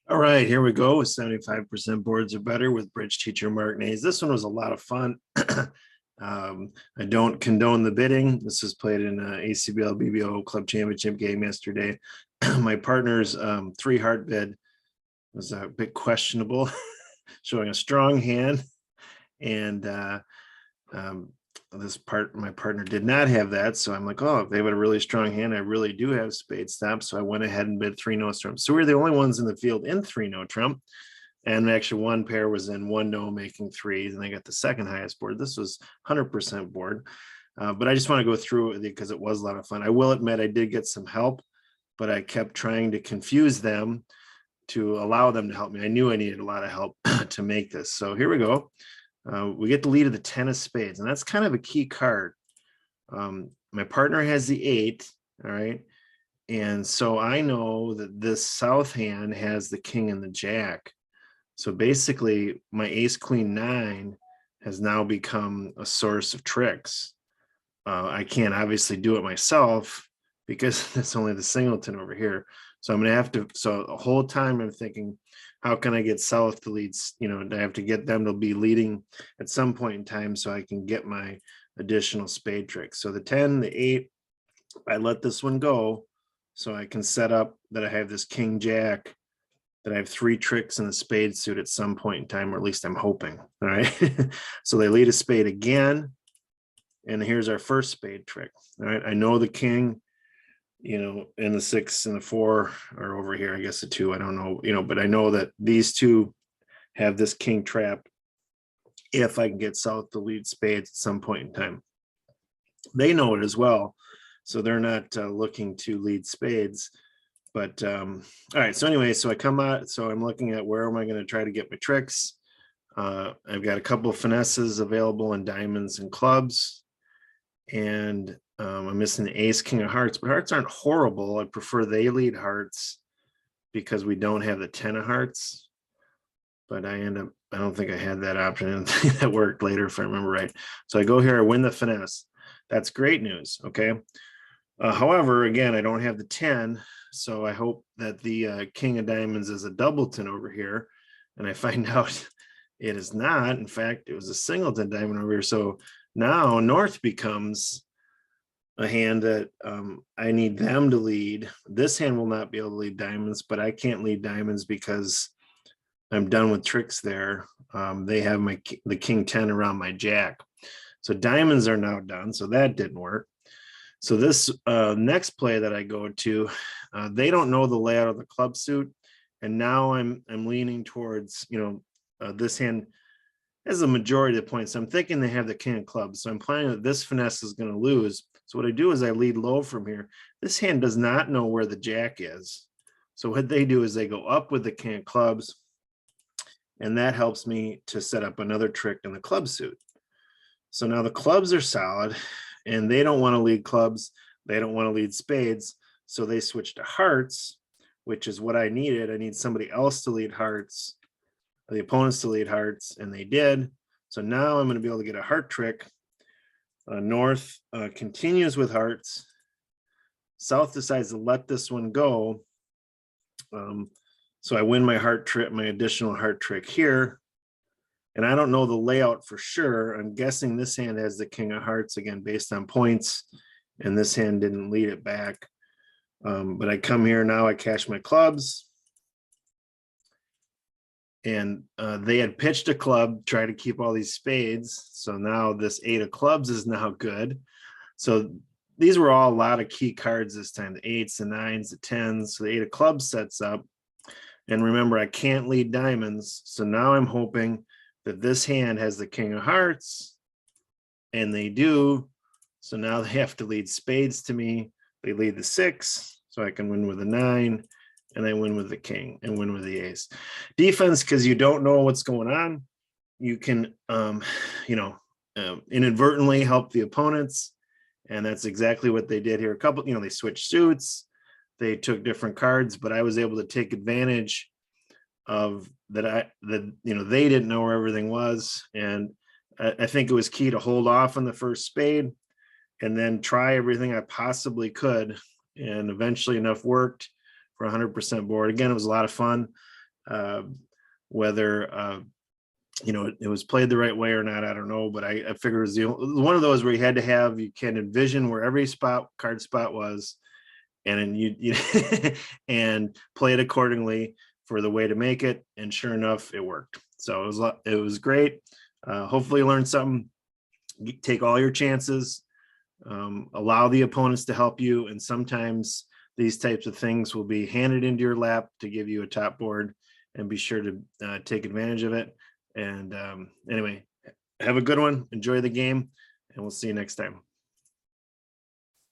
All right, here we go with 75% boards or better with bridge teacher Mark Nehs. This one was a lot of fun. I don't condone the bidding. This was played in ACBL BBO Club Championship game yesterday. My partner's three heart bid was a bit questionable, showing a strong hand. And um, my partner did not have that. So I'm like, oh, if they have a really strong hand, I really do have spade stop. So I went ahead and bid 3 no trump. So we're the only ones in the field in 3 no trump. And actually one pair was in 1 no making threes, and I got the second highest board. This was 100% board. But I just want to go through it because it was a lot of fun. I will admit I did get some help, but I kept trying to confuse them to allow them to help me. I knew I needed a lot of help to make this. So here we go. We get the lead of the 10 of spades, and that's kind of a key card. My partner has the 8, all right? And so I know that this south hand has the king and the jack. So basically, my ace, queen, 9 has now become a source of tricks. I can't obviously do it myself because that's only the singleton over here. So I'm going to have to, so the whole time I'm thinking, how can I get south to lead? I have to get them to be leading at some point in time so I can get my additional spade tricks. So the 10, the 8, I let this one go so I can set up that I have this king jack, that I have 3 tricks in the spade suit at some point in time, or at least I'm hoping. All right. So they lead a spade again. And here's our first spade trick. All right. I know the king, and the 6 and the 4 are over here. I guess the 2, I don't know, but I know that these two have this king trapped if I can get south to lead spades at some point in time. They know it as well. So they're not looking to lead spades. But all right. So anyway, so I come out. So I'm looking at where am I going to try to get my tricks. I've got a couple of finesses available in diamonds and clubs. And I'm missing the ace, king of hearts, but hearts aren't horrible. I prefer they lead hearts because we don't have the 10 of hearts. But I don't think I had that option. That worked later if I remember right. So I go here, I win the finesse. That's great news. Okay. However, again, I don't have the 10. So I hope that the king of diamonds is a doubleton over here. And I find out it is not. In fact, it was a singleton diamond over here. So now North becomes a hand that I need them to lead. This hand will not be able to lead diamonds, but I can't lead diamonds because I'm done with tricks there. They have the king 10 around my jack. So diamonds are now done. So that didn't work. So this next play that I go to, they don't know the layout of the club suit. And now I'm leaning towards, this hand has the majority of the points. So I'm thinking they have the king of clubs. So I'm planning that this finesse is going to lose. So what I do is I lead low from here. This hand does not know where the jack is. So what they do is they go up with the king of clubs. And that helps me to set up another trick in the club suit. So now the clubs are solid and they don't want to lead clubs. They don't want to lead spades. So they switch to hearts, which is what I needed. I need somebody else to lead hearts, the opponents to lead hearts, and they did. So now I'm going to be able to get a heart trick. North continues with hearts. South decides to let this one go. So I win my heart trick, my additional heart trick here. And I don't know the layout for sure. I'm guessing this hand has the king of hearts again, based on points. And this hand didn't lead it back. But I come here now, I cash my clubs. And they had pitched a club, try to keep all these spades. So now this 8 of clubs is now good. So these were all a lot of key cards this time, the 8s, the 9s, the 10s. So the 8 of clubs sets up. And remember, I can't lead diamonds. So now I'm hoping that this hand has the king of hearts. And they do. So now they have to lead spades to me. They lead the 6. So I can win with a 9. And I win with the king and win with the ace. Defense, because you don't know what's going on, you can, inadvertently help the opponents. And that's exactly what they did here. A couple, they switched suits. They took different cards, but I was able to take advantage of that. They didn't know where everything was. And I think it was key to hold off on the first spade and then try everything I possibly could. And eventually enough worked for 100% board. Again, it was a lot of fun. Whether it was played the right way or not, I don't know, but I figured it was one of those where you can envision where every card spot was, and then you and play it accordingly for the way to make it. And sure enough, it worked. So it was great. Hopefully you learned something. Take all your chances, allow the opponents to help you. And sometimes these types of things will be handed into your lap to give you a top board, and be sure to take advantage of it. And anyway, have a good one. Enjoy the game, and we'll see you next time.